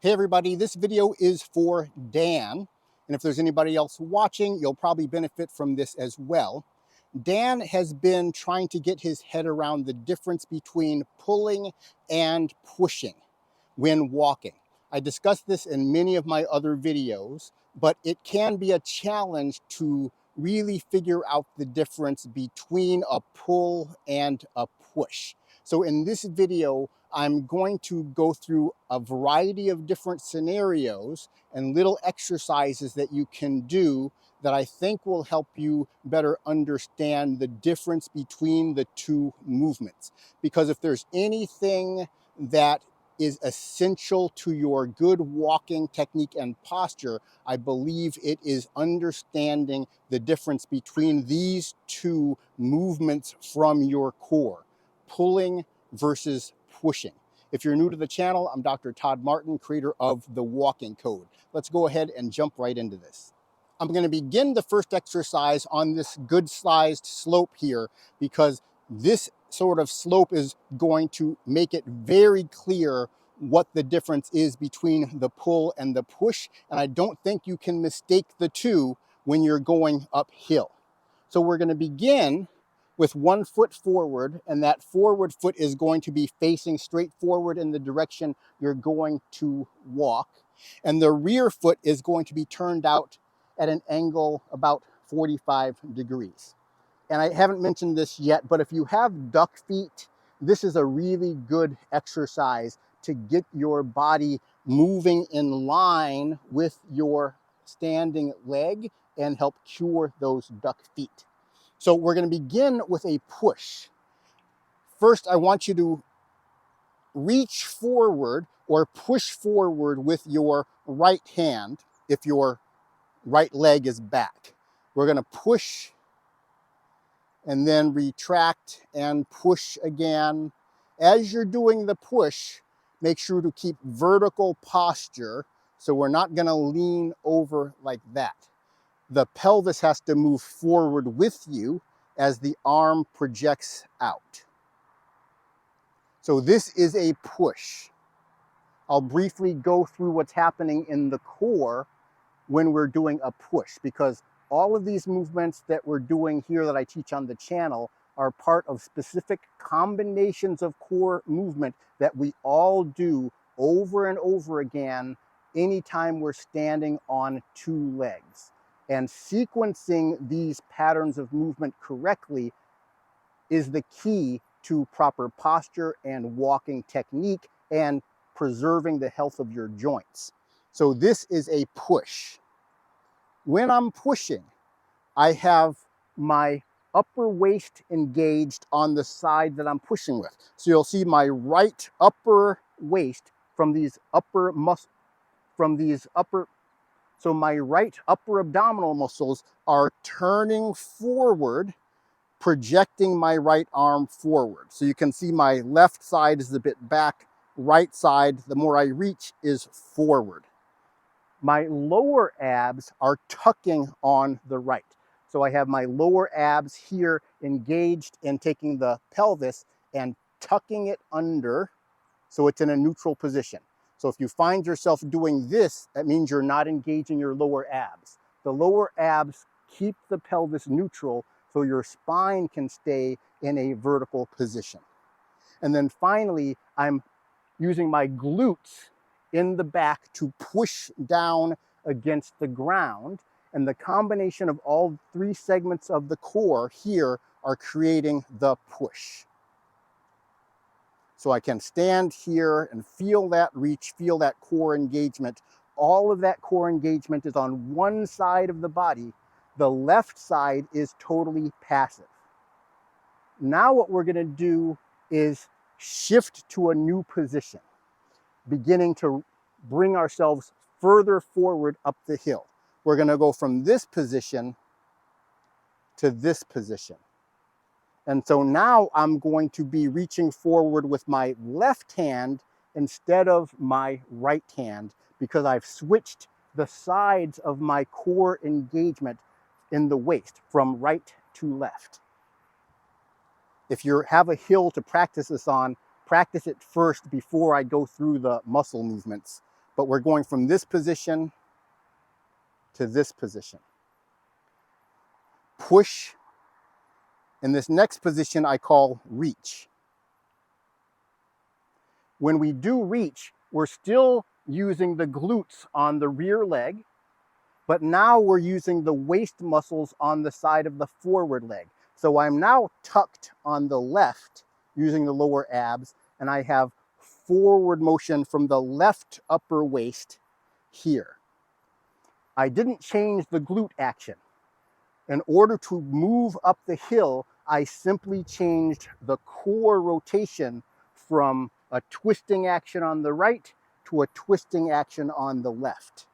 Hey everybody, this video is for Dan, and if there's anybody else watching, you'll probably benefit from this as well. Dan has been trying to get his head around the difference between pulling and pushing when walking. I discussed this in many of my other videos, but it can be a challenge to really figure out the difference between a pull and a push. So in this video, I'm going to go through a variety of different scenarios and little exercises that you can do that I think will help you better understand the difference between the two movements. Because if there's anything that is essential to your good walking technique and posture, I believe it is understanding the difference between these two movements from your core, pulling versus pushing. If you're new to the channel, I'm Dr. Todd Martin, creator of The Walking Code. Let's go ahead and jump right into this. I'm going to begin the first exercise on this good-sized slope here because this sort of slope is going to make it very clear what the difference is between the pull and the push, and I don't think you can mistake the two when you're going uphill. So we're going to begin with 1 foot forward, and that forward foot is going to be facing straight forward in the direction you're going to walk, and the rear foot is going to be turned out at an angle about 45 degrees. And I haven't mentioned this yet, but if you have duck feet, this is a really good exercise to get your body moving in line with your standing leg and help cure those duck feet. So we're going to begin with a push. First, I want you to reach forward or push forward with your right hand if your right leg is back. We're going to push and then retract and push again. As you're doing the push, make sure to keep vertical posture so we're not going to lean over like that. The pelvis has to move forward with you as the arm projects out. So this is a push. I'll briefly go through what's happening in the core when we're doing a push, because all of these movements that we're doing here that I teach on the channel are part of specific combinations of core movement that we all do over and over again anytime we're standing on two legs. And sequencing these patterns of movement correctly is the key to proper posture and walking technique and preserving the health of your joints. So this is a push. When I'm pushing, I have my upper waist engaged on the side that I'm pushing with. So you'll see my right upper waist from these upper so my right upper abdominal muscles are turning forward, projecting my right arm forward. So you can see my left side is a bit back, right side, the more I reach, is forward. My lower abs are tucking on the right. So I have my lower abs here engaged in taking the pelvis and tucking it under so it's in a neutral position. So if you find yourself doing this, that means you're not engaging your lower abs. The lower abs keep the pelvis neutral so your spine can stay in a vertical position. And then finally, I'm using my glutes in the back to push down against the ground. And the combination of all three segments of the core here are creating the push. So I can stand here and feel that reach, feel that core engagement. All of that core engagement is on one side of the body. The left side is totally passive. Now what we're going to do is shift to a new position, beginning to bring ourselves further forward up the hill. We're going to go from this position to this position. And so now I'm going to be reaching forward with my left hand instead of my right hand because I've switched the sides of my core engagement in the waist from right to left. If you have a hill to practice this on, practice it first before I go through the muscle movements. but we're going from this position to this position. Push, and this next position I call reach. When we do reach, we're still using the glutes on the rear leg, but now we're using the waist muscles on the side of the forward leg. So I'm now tucked on the left using the lower abs, and I have forward motion from the left upper waist here. I didn't change the glute action. In order to move up the hill, I simply changed the core rotation from a twisting action on the right to a twisting action on the left.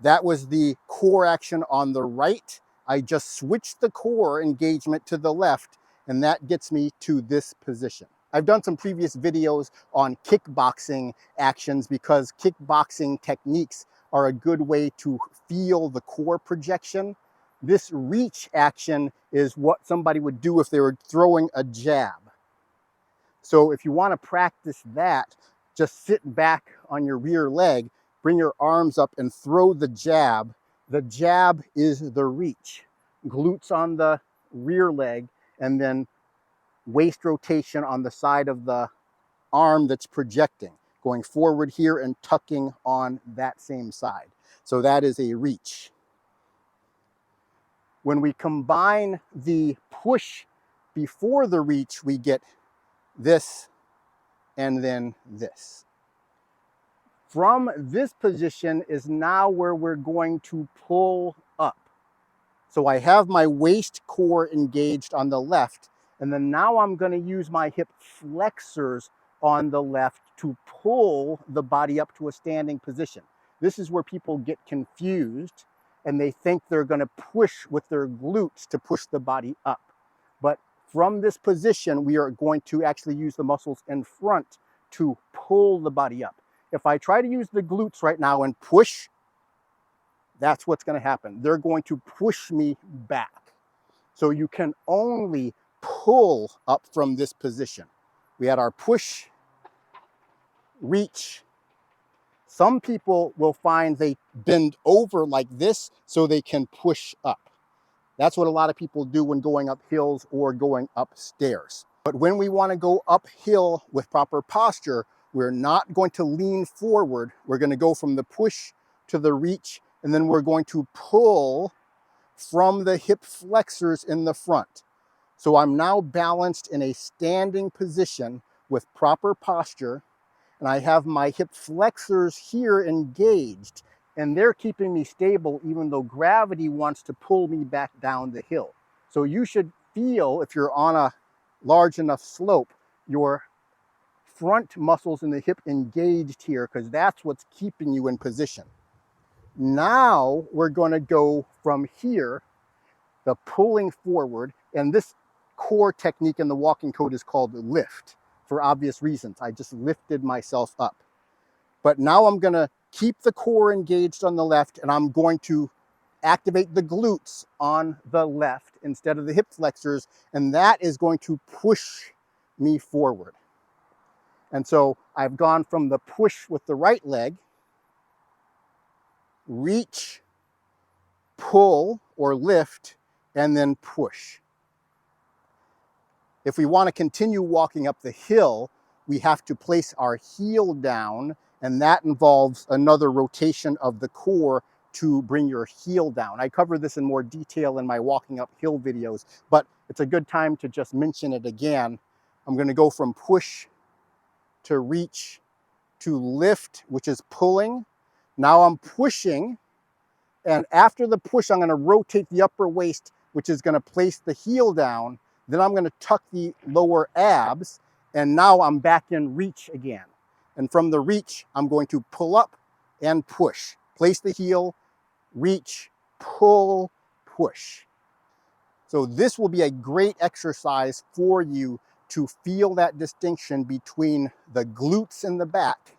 That was the core action on the right. I just switched the core engagement to the left, and that gets me to this position. I've done some previous videos on kickboxing actions because kickboxing techniques are a good way to feel the core projection. This reach action is what somebody would do if they were throwing a jab. So if you want to practice that, just sit back on your rear leg, bring your arms up and throw the jab. The jab is the reach. Glutes on the rear leg, and then waist rotation on the side of the arm that's projecting, going forward here and tucking on that same side. So that is a reach. When we combine the push before the reach, we get this and then this. From this position is now where we're going to pull up. So I have my waist core engaged on the left, and then now I'm going to use my hip flexors on the left to pull the body up to a standing position. This is where people get confused and they think they're going to push with their glutes to push the body up. But from this position, we are going to actually use the muscles in front to pull the body up. If I try to use the glutes right now and push, that's what's going to happen. They're going to push me back. So you can only pull up from this position. We had our push, reach. Some people will find they bend over like this so they can push up. That's what a lot of people do when going up hills or going upstairs. But when we want to go uphill with proper posture, we're not going to lean forward. We're going to go from the push to the reach, and then we're going to pull from the hip flexors in the front. So I'm now balanced in a standing position with proper posture, and I have my hip flexors here engaged, and they're keeping me stable even though gravity wants to pull me back down the hill. So you should feel, if you're on a large enough slope, your front muscles in the hip engaged here, because that's what's keeping you in position. Now we're going to go from here, the pulling forward, and this core technique in the walking code is called lift for obvious reasons. I just lifted myself up. But now I'm going to keep the core engaged on the left, and I'm going to activate the glutes on the left instead of the hip flexors, and that is going to push me forward. And so I've gone from the push with the right leg, reach, pull or lift, and then push. If we want to continue walking up the hill, we have to place our heel down, and that involves another rotation of the core to bring your heel down. I cover this in more detail in my walking uphill videos, but it's a good time to just mention it again. I'm going to go from push to reach to lift, which is pulling. Now I'm pushing, and after the push, I'm going to rotate the upper waist, which is going to place the heel down. Then I'm going to tuck the lower abs, and now I'm back in reach again. And from the reach, I'm going to pull up and push. Place the heel, reach, pull, push. So this will be a great exercise for you to feel that distinction between the glutes in the back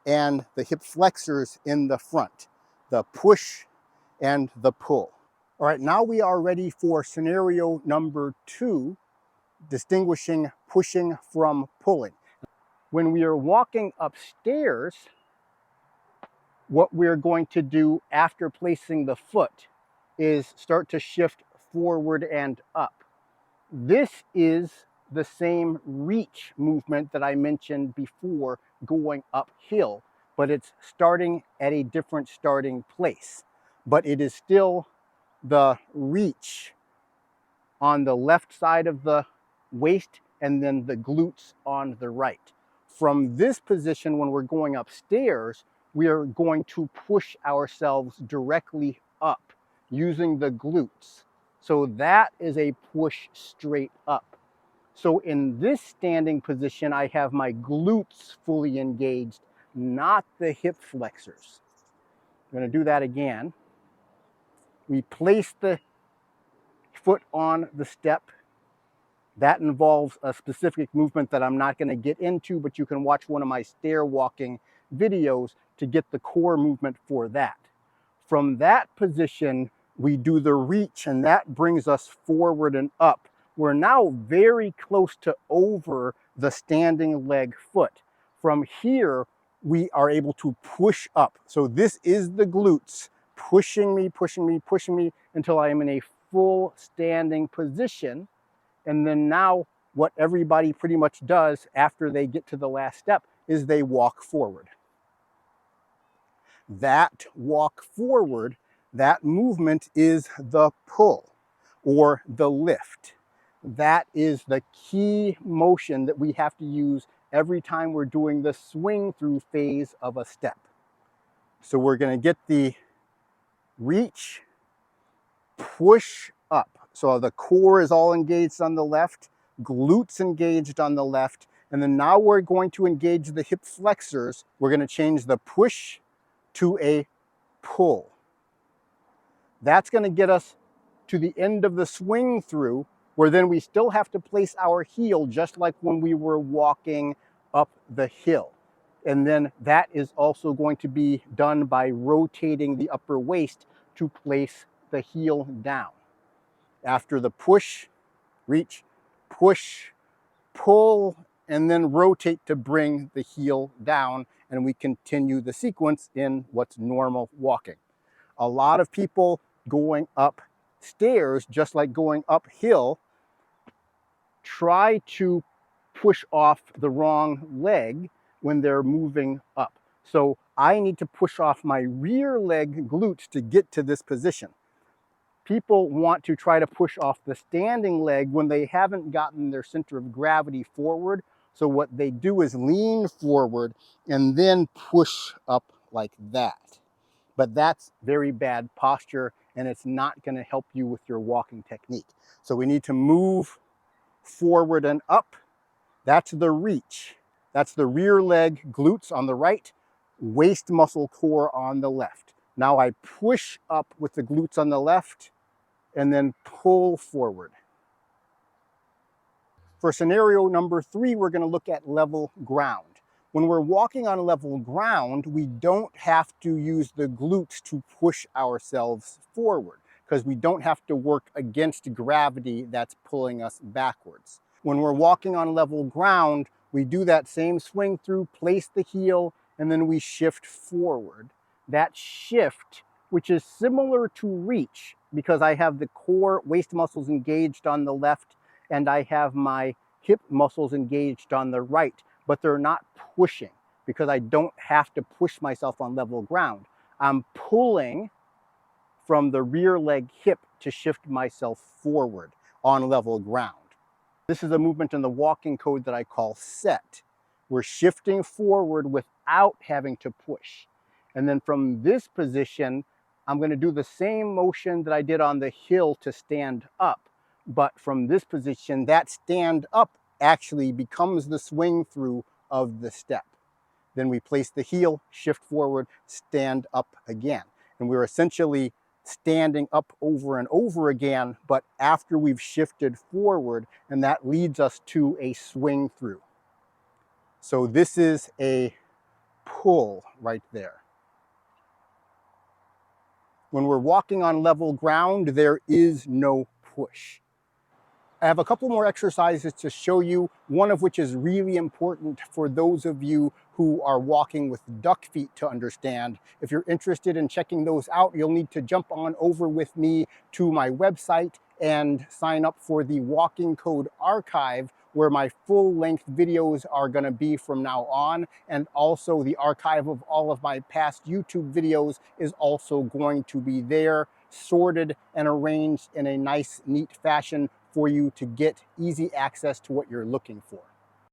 and the hip flexors in the front, the push and the pull. All right, now we are ready for scenario number 2, distinguishing pushing from pulling. When we are walking upstairs, what we're going to do after placing the foot is start to shift forward and up. This is the same reach movement that I mentioned before going uphill, but it's starting at a different starting place. But it is still the reach on the left side of the waist and then the glutes on the right. From this position, when we're going upstairs, we are going to push ourselves directly up using the glutes. So that is a push straight up. So in this standing position, I have my glutes fully engaged, not the hip flexors. I'm going to do that again. We place the foot on the step. That involves a specific movement that I'm not going to get into, but you can watch one of my stair walking videos to get the core movement for that. From that position, we do the reach, and that brings us forward and up. We're now very close to over the standing leg foot. From here, we are able to push up. So this is the glutes pushing me, pushing me, pushing me until I am in a full standing position. And then now what everybody pretty much does after they get to the last step is they walk forward. That walk forward, that movement is the pull or the lift. That is the key motion that we have to use every time we're doing the swing through phase of a step. So we're going to get the reach, push up. So the core is all engaged on the left, glutes engaged on the left, and then now we're going to engage the hip flexors. We're going to change the push to a pull. That's going to get us to the end of the swing through, where then we still have to place our heel just like when we were walking up the hill. And then that is also going to be done by rotating the upper waist to place the heel down. After the push, reach, push, pull, and then rotate to bring the heel down, and we continue the sequence in what's normal walking. A lot of people going up stairs, just like going uphill, try to push off the wrong leg when they're moving up. So I need to push off my rear leg glutes to get to this position. People want to try to push off the standing leg when they haven't gotten their center of gravity forward. So what they do is lean forward and then push up like that. But that's very bad posture, and it's not going to help you with your walking technique. So we need to move forward and up. That's the reach. That's the rear leg glutes on the right, waist muscle core on the left. Now I push up with the glutes on the left and then pull forward. For scenario number 3, we're going to look at level ground. When we're walking on level ground, we don't have to use the glutes to push ourselves forward because we don't have to work against gravity that's pulling us backwards. When we're walking on level ground, we do that same swing through, place the heel, and then we shift forward. That shift, which is similar to reach, because I have the core waist muscles engaged on the left and I have my hip muscles engaged on the right, but they're not pushing because I don't have to push myself on level ground. I'm pulling from the rear leg hip to shift myself forward on level ground. This is a movement in the walking code that I call set. We're shifting forward without having to push. And then from this position, I'm going to do the same motion that I did on the hill to stand up. But from this position, that stand up actually becomes the swing through of the step. Then we place the heel, shift forward, stand up again. And we're essentially standing up over and over again, but after we've shifted forward, and that leads us to a swing through. So this is a pull right there. When we're walking on level ground, there is no push. I have a couple more exercises to show you, one of which is really important for those of you who are walking with duck feet to understand. If you're interested in checking those out, you'll need to jump on over with me to my website and sign up for the Walking Code Archive, where my full-length videos are going to be from now on, and also the archive of all of my past YouTube videos is also going to be there, sorted and arranged in a nice, neat fashion for you to get easy access to what you're looking for.